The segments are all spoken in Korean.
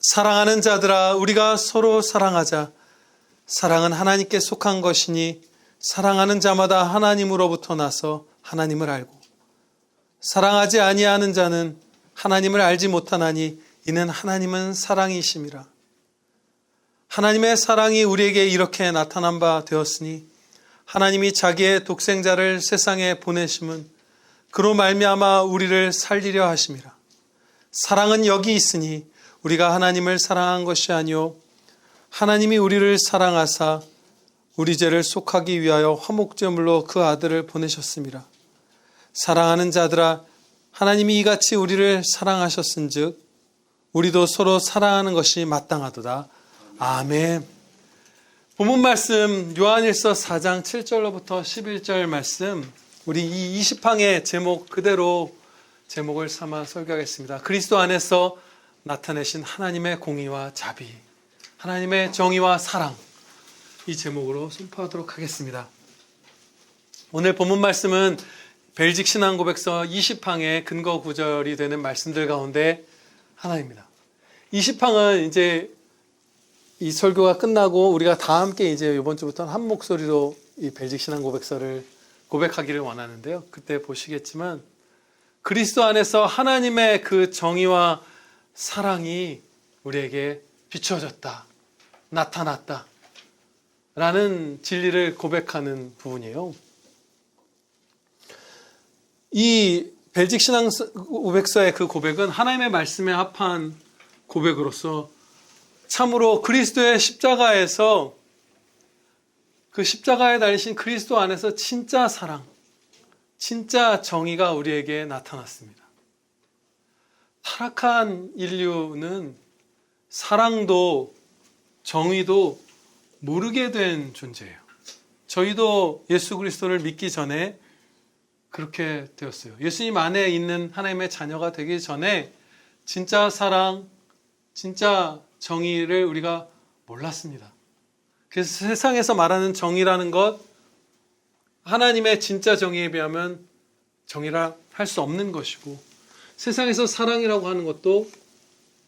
사랑하는 자들아, 우리가 서로 사랑하자. 사랑은 하나님께 속한 것이니 사랑하는 자마다 하나님으로부터 나서 하나님을 알고, 사랑하지 아니하는 자는 하나님을 알지 못하나니 이는 하나님은 사랑이심이라. 하나님의 사랑이 우리에게 이렇게 나타난 바 되었으니 하나님이 자기의 독생자를 세상에 보내심은 그로 말미암아 우리를 살리려 하심이라. 사랑은 여기 있으니 우리가 하나님을 사랑한 것이 아니요 하나님이 우리를 사랑하사 우리 죄를 속하기 위하여 화목제물로 그 아들을 보내셨습니다. 사랑하는 자들아, 하나님이 이같이 우리를 사랑하셨은즉 우리도 서로 사랑하는 것이 마땅하도다. 아멘. 본문 말씀 요한일서 4장 7절로부터 11절 말씀, 우리 이 20항의 제목 그대로 제목을 삼아 설교하겠습니다. 그리스도 안에서 나타내신 하나님의 공의와 자비, 하나님의 정의와 사랑, 이 제목으로 선포하도록 하겠습니다. 오늘 본문 말씀은 벨직 신앙고백서 20항의 근거 구절이 되는 말씀들 가운데 하나입니다. 20항은 이제 이 설교가 끝나고 우리가 다 함께 이제 이번 주부터는 한 목소리로 이 벨직 신앙고백서를 고백하기를 원하는데요. 그때 보시겠지만 그리스도 안에서 하나님의 그 정의와 사랑이 우리에게 비춰졌다, 나타났다 라는 진리를 고백하는 부분이에요. 이 벨직 신앙 고백서의 그 고백은 하나님의 말씀에 합한 고백으로서 참으로 그리스도의 십자가에서, 그 십자가에 달리신 그리스도 안에서 진짜 사랑, 진짜 정의가 우리에게 나타났습니다. 타락한 인류는 사랑도 정의도 모르게 된 존재예요. 저희도 예수 그리스도를 믿기 전에 그렇게 되었어요. 예수님 안에 있는 하나님의 자녀가 되기 전에 진짜 사랑, 진짜 정의를 우리가 몰랐습니다. 그래서 세상에서 말하는 정의라는 것, 하나님의 진짜 정의에 비하면 정의라 할 수 없는 것이고, 세상에서 사랑이라고 하는 것도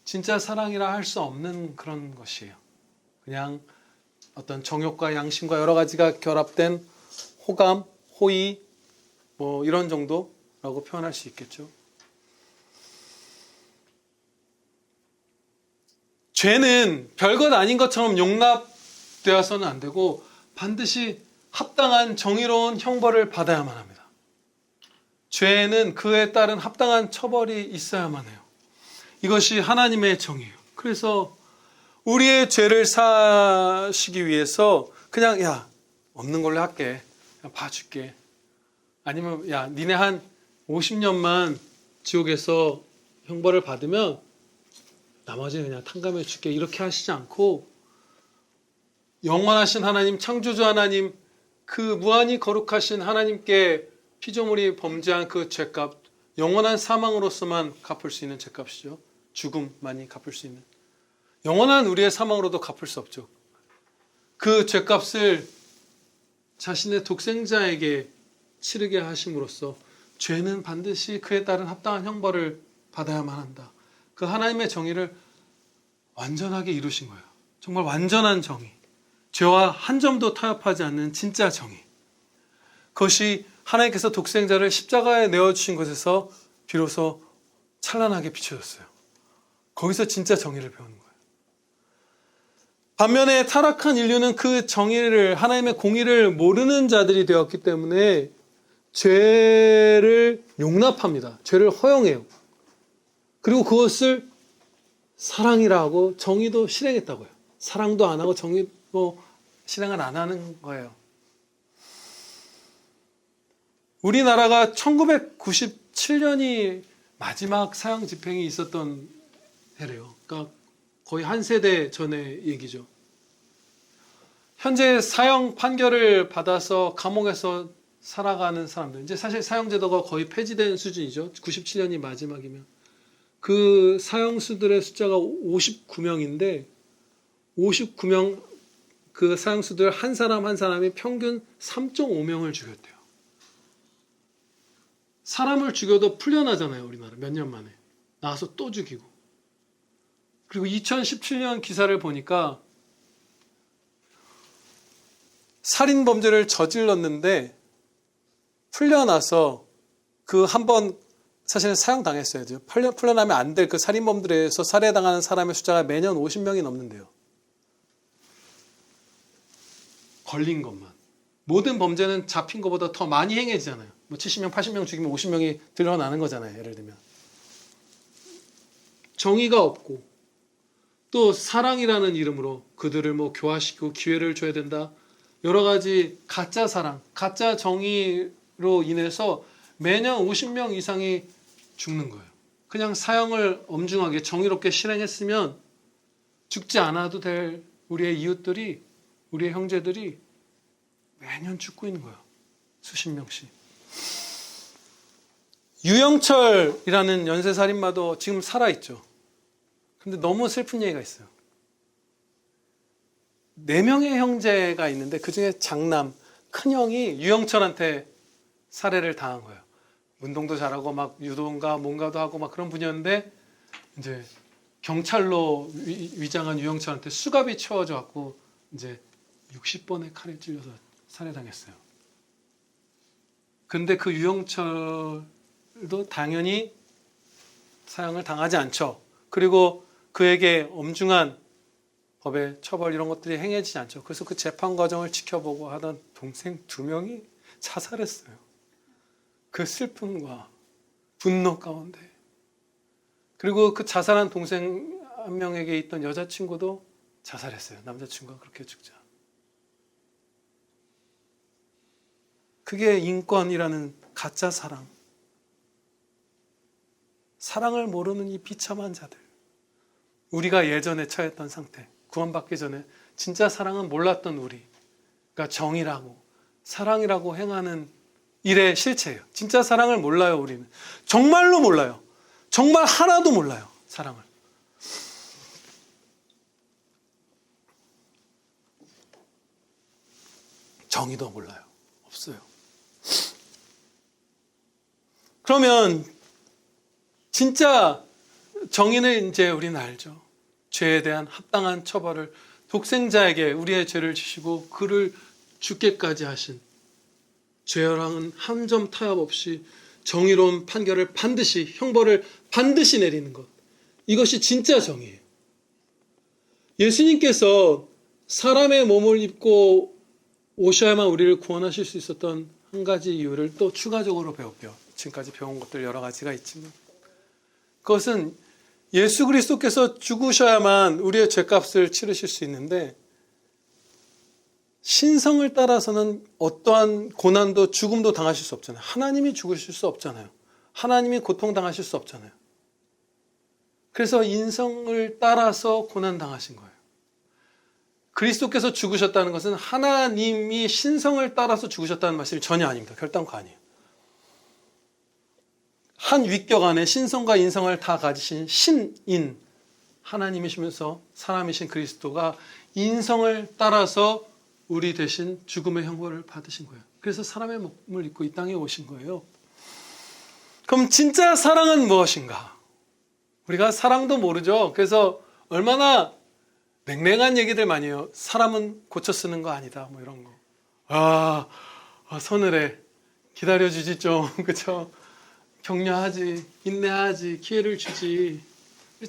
진짜 사랑이라 할 수 없는 그런 것이에요. 그냥 어떤 정욕과 양심과 여러 가지가 결합된 호감, 호의, 뭐 이런 정도라고 표현할 수 있겠죠. 죄는 별것 아닌 것처럼 용납되어서는 안 되고 반드시 합당한 정의로운 형벌을 받아야만 합니다. 죄는 그에 따른 합당한 처벌이 있어야만 해요. 이것이 하나님의 정의예요. 그래서 우리의 죄를 사시기 위해서 그냥 야, 없는 걸로 할게, 그냥 봐줄게, 아니면 야, 니네 한 50년만 지옥에서 형벌을 받으면 나머지는 그냥 탕감해 줄게, 이렇게 하시지 않고 영원하신 하나님, 창조주 하나님, 그 무한히 거룩하신 하나님께 피조물이 범죄한 그 죄값, 영원한 사망으로서만 갚을 수 있는 죄값이죠. 죽음만이 갚을 수 있는, 영원한 우리의 사망으로도 갚을 수 없죠. 그 죄값을 자신의 독생자에게 치르게 하심으로써 죄는 반드시 그에 따른 합당한 형벌을 받아야만 한다. 그 하나님의 정의를 완전하게 이루신 거예요. 정말 완전한 정의, 죄와 한 점도 타협하지 않는 진짜 정의. 그것이 하나님께서 독생자를 십자가에 내어주신 것에서 비로소 찬란하게 비춰졌어요. 거기서 진짜 정의를 배우는 거예요. 반면에 타락한 인류는 그 정의를, 하나님의 공의를 모르는 자들이 되었기 때문에 죄를 용납합니다. 죄를 허용해요. 그리고 그것을 사랑이라 하고 정의도 실행했다고요. 사랑도 안 하고 정의도 실행을 안 하는 거예요. 우리나라가 1997년이 마지막 사형 집행이 있었던 해래요. 그러니까 거의 한 세대 전의 얘기죠. 현재 사형 판결을 받아서 감옥에서 살아가는 사람들, 이제 사실 사형제도가 거의 폐지된 수준이죠. 97년이 마지막이면. 그 사형수들의 숫자가 59명인데 59명 그 사형수들 한 사람 한 사람이 평균 3.5명을 죽였대요. 사람을 죽여도 풀려나잖아요. 우리나라 몇 년 만에 나와서 또 죽이고. 그리고 2017년 기사를 보니까 살인 범죄를 저질렀는데 풀려나서 그 한 번 사실은 사형당했어요. 풀려나면 안 될 그 살인범들에서 살해당하는 사람의 숫자가 매년 50명이 넘는데요. 걸린 것만. 모든 범죄는 잡힌 것보다 더 많이 행해지잖아요. 뭐 70명, 80명 죽이면 50명이 드러나는 거잖아요. 예를 들면. 정의가 없고 또 사랑이라는 이름으로 그들을 뭐 교화시키고 기회를 줘야 된다. 여러 가지 가짜 사랑, 가짜 정의로 인해서 매년 50명 이상이 죽는 거예요. 그냥 사형을 엄중하게 정의롭게 실행했으면 죽지 않아도 될 우리의 이웃들이, 우리의 형제들이 매년 죽고 있는 거예요. 수십 명씩. 유영철이라는 연쇄살인마도 지금 살아있죠. 근데 너무 슬픈 얘기가 있어요. 4명의 형제가 있는데 그중에 장남, 큰형이 유영철한테 살해를 당한 거예요. 운동도 잘하고 막 유도인가 뭔가도 하고 막 그런 분이었는데 이제 경찰로 위장한 유영철한테 수갑이 채워져 갖고 이제 60번의 칼에 찔려서 살해당했어요. 근데 그 유영철도 당연히 사형을 당하지 않죠. 그리고 그에게 엄중한 법의 처벌 이런 것들이 행해지지 않죠. 그래서 그 재판 과정을 지켜보고 하던 동생 2명이 자살했어요. 그 슬픔과 분노 가운데. 그리고 그 자살한 동생 한 명에게 있던 여자친구도 자살했어요. 남자친구가 그렇게 죽자. 그게 인권이라는 가짜 사랑. 사랑을 모르는 이 비참한 자들. 우리가 예전에 처했던 상태. 구원받기 전에 진짜 사랑은 몰랐던 우리. 그러니까 정의라고 사랑이라고 행하는 일의 실체예요. 진짜 사랑을 몰라요, 우리는. 정말로 몰라요. 정말 하나도 몰라요, 사랑을. 정의도 몰라요. 없어요. 그러면 진짜 정의는 이제 우리는 알죠. 죄에 대한 합당한 처벌을 독생자에게 우리의 죄를 지시고 그를 죽게까지 하신 죄랑은 한 점 타협 없이 정의로운 판결을 반드시, 형벌을 반드시 내리는 것. 이것이 진짜 정의예요. 예수님께서 사람의 몸을 입고 오셔야만 우리를 구원하실 수 있었던 한 가지 이유를 또 추가적으로 배울게요. 지금까지 배운 것들 여러 가지가 있지만 그것은 예수 그리스도께서 죽으셔야만 우리의 죄값을 치르실 수 있는데 신성을 따라서는 어떠한 고난도 죽음도 당하실 수 없잖아요. 하나님이 죽으실 수 없잖아요. 하나님이 고통당하실 수 없잖아요. 그래서 인성을 따라서 고난당하신 거예요. 그리스도께서 죽으셨다는 것은 하나님이 신성을 따라서 죽으셨다는 말씀이 전혀 아닙니다. 결단코 아니에요. 한 위격 안에 신성과 인성을 다 가지신 신인 하나님이시면서 사람이신 그리스도가 인성을 따라서 우리 대신 죽음의 형벌을 받으신 거예요. 그래서 사람의 몸을 입고 이 땅에 오신 거예요. 그럼 진짜 사랑은 무엇인가? 우리가 사랑도 모르죠. 그래서 얼마나 냉랭한 얘기들 많이 해요. 사람은 고쳐 쓰는 거 아니다. 뭐 이런 거. 서늘해. 기다려주지 좀. 그쵸? 격려하지. 인내하지. 기회를 주지.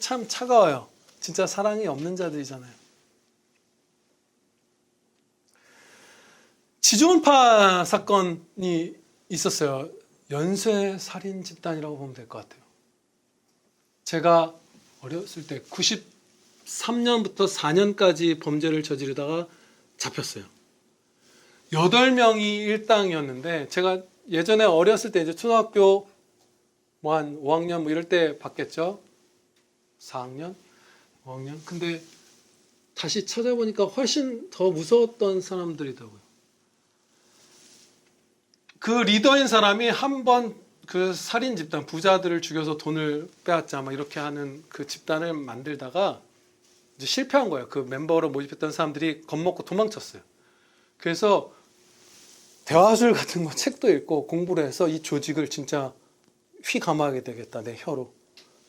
참 차가워요. 진짜 사랑이 없는 자들이잖아요. 지존파 사건이 있었어요. 연쇄살인 집단이라고 보면 될 것 같아요. 제가 어렸을 때 93년부터 4년까지 범죄를 저지르다가 잡혔어요. 8명이 일당이었는데 제가 예전에 어렸을 때 이제 초등학교 뭐 한 5학년 뭐 이럴 때 봤겠죠. 4학년, 5학년. 근데 다시 찾아보니까 훨씬 더 무서웠던 사람들이더라고요. 그 리더인 사람이 한 번 그 살인 집단, 부자들을 죽여서 돈을 빼앗자 막 이렇게 하는 그 집단을 만들다가 이제 실패한 거예요. 그 멤버로 모집했던 사람들이 겁먹고 도망쳤어요. 그래서 대화술 같은 거 책도 읽고 공부를 해서 이 조직을 진짜 휘감아야 되겠다, 내 혀로.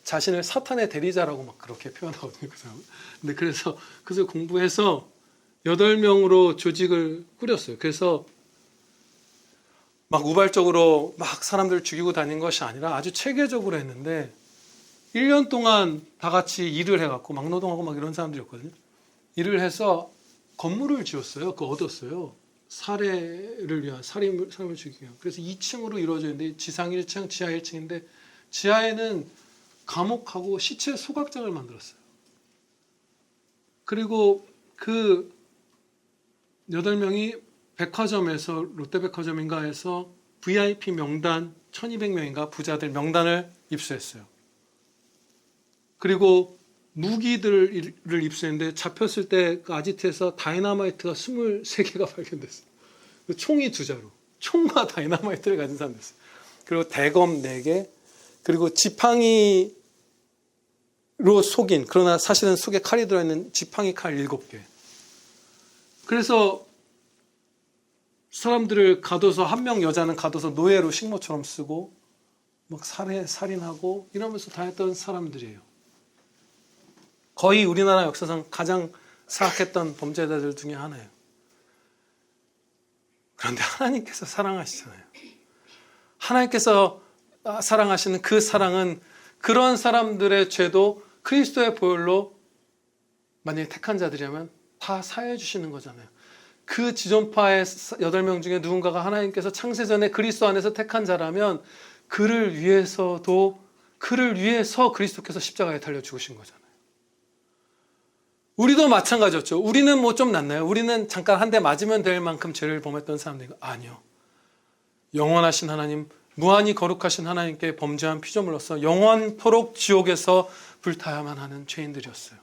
자신을 사탄의 대리자라고 막 그렇게 표현하거든요. 그 사람은. 근데 그래서 공부해서 8명으로 조직을 꾸렸어요. 그래서 막 우발적으로 막 사람들을 죽이고 다닌 것이 아니라 아주 체계적으로 했는데 1년 동안 다 같이 일을 해갖고 막노동하고 막 이런 사람들이었거든요. 일을 해서 건물을 지었어요. 그거 얻었어요. 살해를 위한 사람을 죽이기 위한. 그래서 2층으로 이루어져 있는데 지상 1층, 지하 1층인데 지하에는 감옥하고 시체 소각장을 만들었어요. 그리고 그 8명이 백화점에서 롯데백화점인가에서 VIP 명단 1200명인가 부자들 명단을 입수했어요. 그리고 무기들을 입수했는데 잡혔을 때 그 아지트에서 다이너마이트가 23개가 발견됐어요. 총이 2자루. 총과 다이너마이트를 가진 사람이 됐어요. 그리고 대검 4개, 그리고 지팡이로 속인, 그러나 사실은 속에 칼이 들어있는 지팡이 칼 7개. 그래서 사람들을 가둬서, 한 명 여자는 가둬서 노예로 식모처럼 쓰고 막 살인하고 이러면서 다녔던 사람들이에요. 거의 우리나라 역사상 가장 사악했던 범죄자들 중에 하나예요. 그런데 하나님께서 사랑하시잖아요. 하나님께서 사랑하시는 그 사랑은 그런 사람들의 죄도 그리스도의 보혈로 만약에 택한 자들이라면 다 사해 주시는 거잖아요. 그 지존파의 8명 중에 누군가가 하나님께서 창세전에 그리스도 안에서 택한 자라면 그를 위해서 그리스도께서 십자가에 달려 죽으신 거잖아요. 우리도 마찬가지였죠. 우리는 뭐 좀 낫나요? 우리는 잠깐 한 대 맞으면 될 만큼 죄를 범했던 사람들이 아니요. 영원하신 하나님, 무한히 거룩하신 하나님께 범죄한 피조물로서 영원토록 지옥에서 불타야만 하는 죄인들이었어요.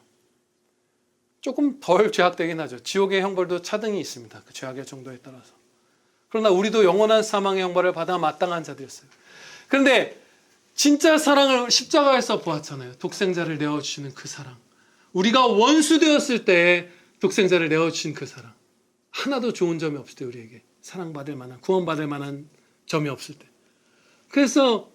조금 덜 죄악되긴 하죠. 지옥의 형벌도 차등이 있습니다. 그 죄악의 정도에 따라서. 그러나 우리도 영원한 사망의 형벌을 받아 마땅한 자들이었어요. 그런데 진짜 사랑을 십자가에서 보았잖아요. 독생자를 내어주시는 그 사랑. 우리가 원수 되었을 때 독생자를 내어주신 그 사랑. 하나도 좋은 점이 없을 때 우리에게 사랑받을 만한, 구원받을 만한 점이 없을 때. 그래서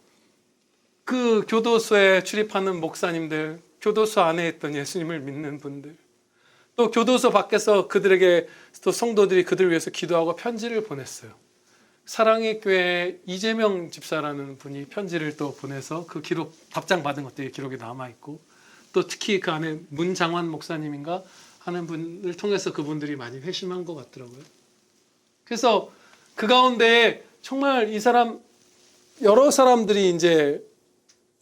그 교도소에 출입하는 목사님들, 교도소 안에 있던 예수님을 믿는 분들, 또 교도소 밖에서 그들에게 또 성도들이 그들을 위해서 기도하고 편지를 보냈어요. 사랑의 교회 이재명 집사라는 분이 편지를 또 보내서 그 기록, 답장 받은 것들이 기록이 남아있고, 또 특히 그 안에 문장환 목사님인가 하는 분을 통해서 그분들이 많이 회심한 것 같더라고요. 그래서 그 가운데 정말 이 사람, 여러 사람들이 이제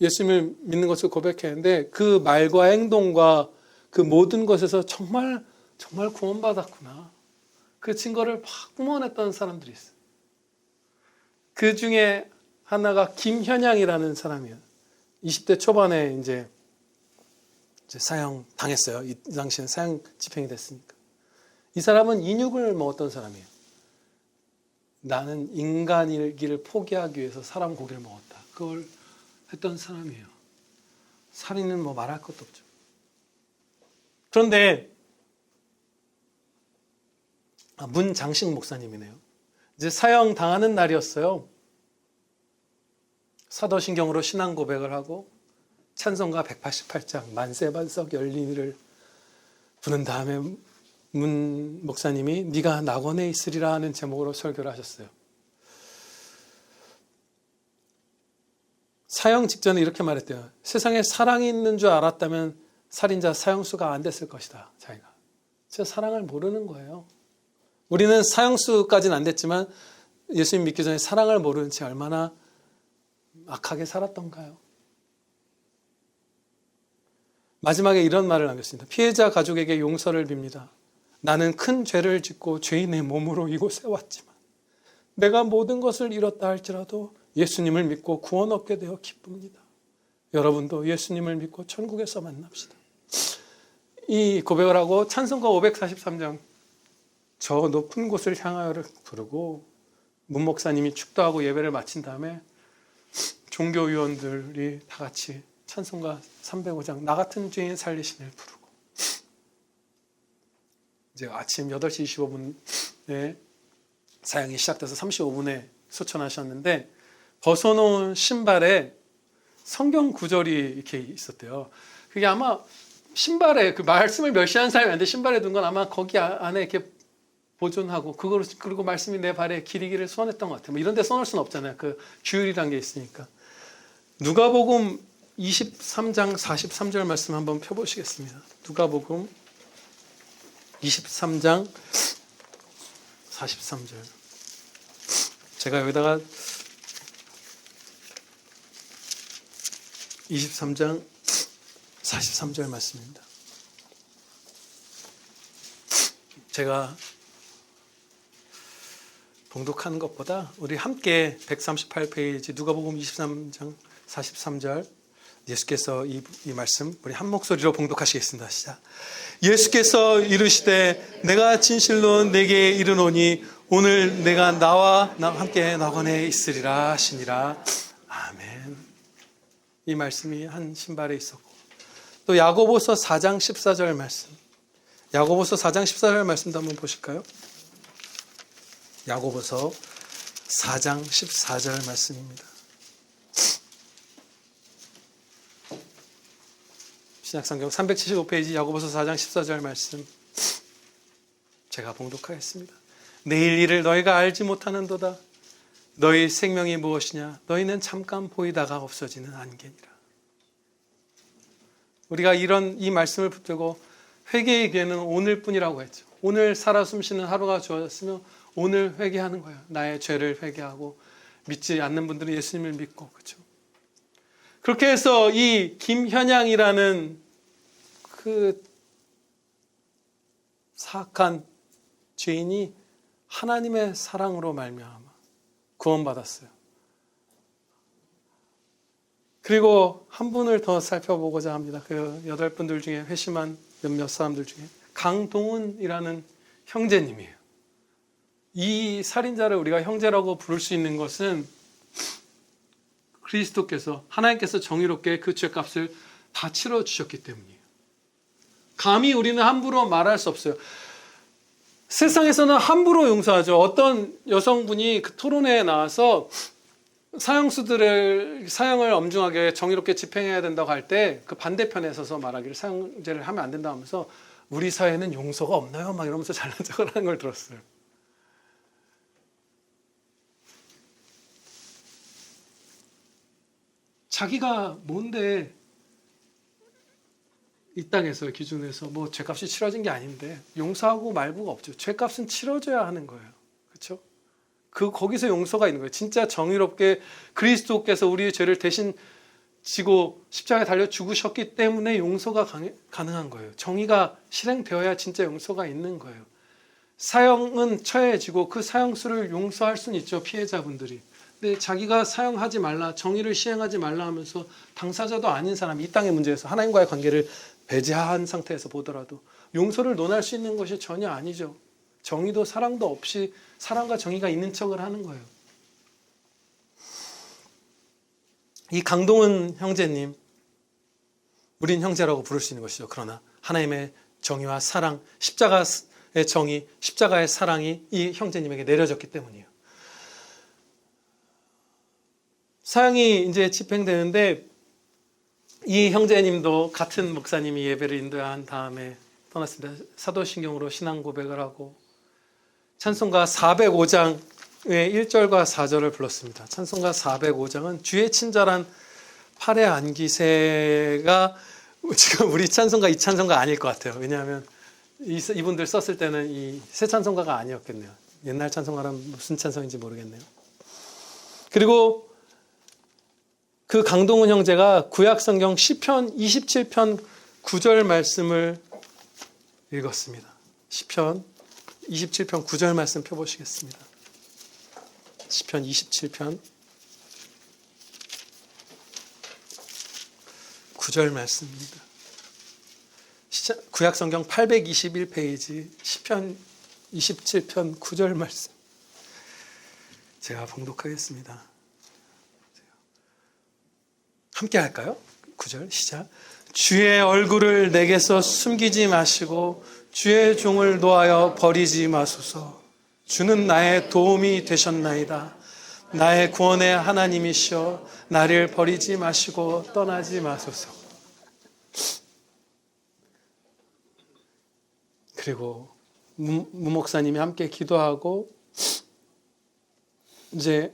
예수님을 믿는 것을 고백했는데 그 말과 행동과 그 모든 것에서 정말 구원받았구나. 그 증거를 막 뿜어냈던 사람들이 있어요. 그 중에 하나가 김현양이라는 사람이에요. 20대 초반에 이제 사형 당했어요. 이 당시엔 사형 집행이 됐으니까. 이 사람은 인육을 먹었던 사람이에요. 나는 인간이기를 포기하기 위해서 사람 고기를 먹었다. 그걸 했던 사람이에요. 살인은 뭐 말할 것도 없죠. 그런데 문장식 목사님이네요. 이제 사형 당하는 날이었어요. 사도신경으로 신앙 고백을 하고 찬송가 188장 만세반석 열리를 부른 다음에 문 목사님이 네가 낙원에 있으리라 하는 제목으로 설교를 하셨어요. 사형 직전에 이렇게 말했대요. 세상에 사랑이 있는 줄 알았다면 살인자 사형수가 안 됐을 것이다. 자기가. 진짜 사랑을 모르는 거예요. 우리는 사형수까지는 안 됐지만 예수님 믿기 전에 사랑을 모르는 채 얼마나 악하게 살았던가요? 마지막에 이런 말을 남겼습니다. 피해자 가족에게 용서를 빕니다. 나는 큰 죄를 짓고 죄인의 몸으로 이곳에 왔지만 내가 모든 것을 잃었다 할지라도 예수님을 믿고 구원 얻게 되어 기쁩니다. 여러분도 예수님을 믿고 천국에서 만납시다. 이 고백을 하고 찬송가 543장 저 높은 곳을 향하여를 부르고 문 목사님이 축도하고 예배를 마친 다음에 종교위원들이 다 같이 찬송가 305장 나 같은 죄인 살리시니를 부르고 이제 아침 8시 25분에 사형이 시작돼서 35분에 소천하셨는데 벗어놓은 신발에 성경 구절이 이렇게 있었대요. 그게 아마 신발에 그 말씀을 멸시한 사람이 아닌데 신발에 둔 건 아마 거기 안에 이렇게 보존하고 그리고 말씀이 내 발에 길이기를 소원했던 것 같아요. 뭐 이런 데 써놓을 수는 없잖아요. 그 규율이란 게 있으니까. 누가복음 23장 43절 말씀 한번 펴보시겠습니다. 누가복음 23장 43절. 제가 여기다가 23장 43절 말씀입니다. 제가 봉독하는 것보다 우리 함께 138페이지 누가복음 23장 43절 예수께서 이 말씀 우리 한 목소리로 봉독하시겠습니다. 시작. 예수께서 이르시되 내가 진실로 내게 이르노니 오늘 내가 나와 함께 낙원에 있으리라 하시니라. 아멘. 이 말씀이 한 신발에 있었고 또 야고보서 4장 14절 말씀. 야고보서 4장 14절 말씀도 한번 보실까요? 야고보서 4장 14절 말씀입니다. 신약성경 375페이지 야고보서 4장 14절 말씀 제가 봉독하겠습니다. 내일 일을 너희가 알지 못하는도다. 너희 생명이 무엇이냐? 너희는 잠깐 보이다가 없어지는 안개니라. 우리가 이 말씀을 붙들고 회개의 기회는 오늘뿐이라고 했죠. 오늘 살아 숨쉬는 하루가 주어졌으며 오늘 회개하는 거예요. 나의 죄를 회개하고 믿지 않는 분들은 예수님을 믿고 그렇죠. 그렇게 해서 이 김현양이라는 그 사악한 죄인이 하나님의 사랑으로 말미암아 구원받았어요. 그리고 한 분을 더 살펴보고자 합니다. 그 8분들 중에 회심한 몇몇 사람들 중에 강동은이라는 형제님이에요. 이 살인자를 우리가 형제라고 부를 수 있는 것은 그리스도께서 하나님께서 정의롭게 그 죄값을 다 치러주셨기 때문이에요. 감히 우리는 함부로 말할 수 없어요. 세상에서는 함부로 용서하죠. 어떤 여성분이 그 토론회에 나와서 사형수들을 사형을 엄중하게 정의롭게 집행해야 된다고 할 때 그 반대편에 서서 말하기를 사형제를 하면 안 된다 하면서 우리 사회는 용서가 없나요? 막 이러면서 잘난 척을 하는 걸 들었어요. 자기가 뭔데 이 땅에서 기준에서 뭐 죄값이 치러진 게 아닌데 용서하고 말고가 없죠. 죄값은 치러져야 하는 거예요. 그렇죠? 거기서 용서가 있는 거예요. 진짜 정의롭게 그리스도께서 우리의 죄를 대신 지고 십자가에 달려 죽으셨기 때문에 용서가 가능한 거예요. 정의가 실행되어야 진짜 용서가 있는 거예요. 사형은 처해지고 그 사형수를 용서할 수는 있죠. 피해자분들이. 근데 자기가 사형하지 말라, 정의를 시행하지 말라 하면서 당사자도 아닌 사람이 이 땅의 문제에서 하나님과의 관계를 배제한 상태에서 보더라도 용서를 논할 수 있는 것이 전혀 아니죠. 정의도 사랑도 없이 사랑과 정의가 있는 척을 하는 거예요. 이 강동은 형제님, 우린 형제라고 부를 수 있는 것이죠. 그러나 하나님의 정의와 사랑, 십자가의 정의, 십자가의 사랑이 이 형제님에게 내려졌기 때문이에요. 사형이 이제 집행되는데 이 형제님도 같은 목사님이 예배를 인도한 다음에 떠났습니다. 사도신경으로 신앙 고백을 하고 찬송가 405장의 1절과 4절을 불렀습니다. 찬송가 405장은 주의 친절한 팔의 안기세가 지금 우리 찬송가 이 찬송가 아닐 것 같아요. 왜냐하면 이분들 썼을 때는 이 새 찬송가가 아니었겠네요. 옛날 찬송가는 무슨 찬송인지 모르겠네요. 그리고 그 강동은 형제가 구약성경 시편 27편 9절 말씀을 읽었습니다. 시편 27편 9절 말씀 펴보시겠습니다. 시편 27편 9절 말씀입니다. 구약성경 821페이지 시편 27편 9절 말씀 제가 봉독하겠습니다. 함께 할까요? 9절 시작. 주의 얼굴을 내게서 숨기지 마시고 주의 종을 놓아여 버리지 마소서. 주는 나의 도움이 되셨나이다. 나의 구원의 하나님이시여 나를 버리지 마시고 떠나지 마소서. 그리고 무 목사님이 함께 기도하고 이제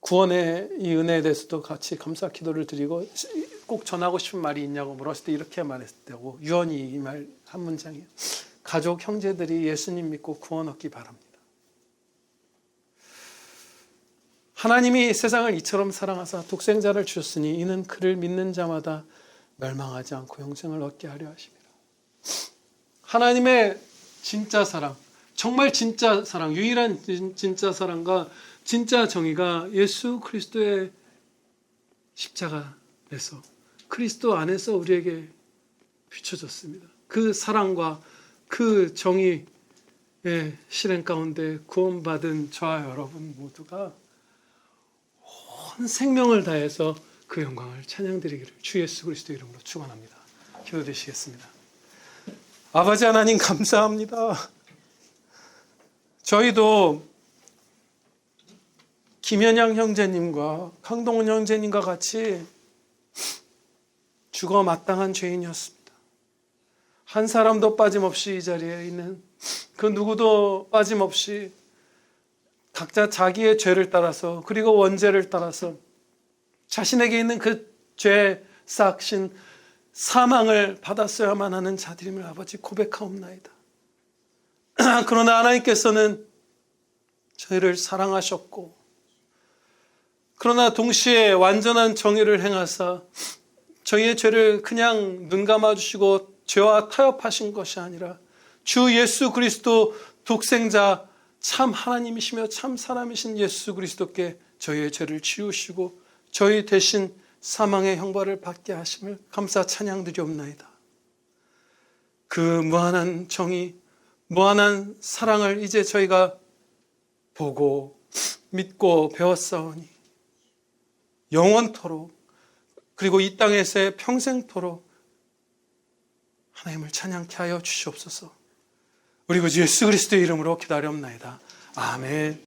구원의 이 은혜에 대해서도 같이 감사 기도를 드리고 꼭 전하고 싶은 말이 있냐고 물었을 때 이렇게 말했다고, 유언이 이 말 한 문장이에요. 가족 형제들이 예수님 믿고 구원 얻기 바랍니다. 하나님이 세상을 이처럼 사랑하사 독생자를 주셨으니 이는 그를 믿는 자마다 멸망하지 않고 영생을 얻게 하려 하십니다. 하나님의 진짜 사랑, 정말 진짜 사랑, 유일한 진짜 사랑과 진짜 정의가 예수 그리스도의 십자가에서, 그리스도 안에서 우리에게 비춰졌습니다. 그 사랑과 그 정의의 실행 가운데 구원받은 저와 여러분 모두가 온 생명을 다해서 그 영광을 찬양드리기를 주 예수 그리스도 이름으로 축원합니다. 기도드리시겠습니다. 아버지 하나님 감사합니다. 저희도 김현양 형제님과 강동훈 형제님과 같이 죽어 마땅한 죄인이었습니다. 한 사람도 빠짐없이 이 자리에 있는 그 누구도 빠짐없이 각자 자기의 죄를 따라서, 그리고 원죄를 따라서 자신에게 있는 그 죄 싹신 사망을 받았어야만 하는 자들임을 아버지 고백하옵나이다. 그러나 하나님께서는 저희를 사랑하셨고, 그러나 동시에 완전한 정의를 행하사 저희의 죄를 그냥 눈 감아주시고 죄와 타협하신 것이 아니라 주 예수 그리스도 독생자 참 하나님이시며 참 사람이신 예수 그리스도께 저희의 죄를 지우시고 저희 대신 사망의 형벌을 받게 하심을 감사 찬양드리옵나이다. 그 무한한 정의, 무한한 사랑을 이제 저희가 보고 믿고 배웠사오니 영원토록, 그리고 이 땅에서의 평생토록 하나님을 찬양케 하여 주시옵소서. 우리 구주 예수 그리스도의 이름으로 기다려옵나이다. 아멘.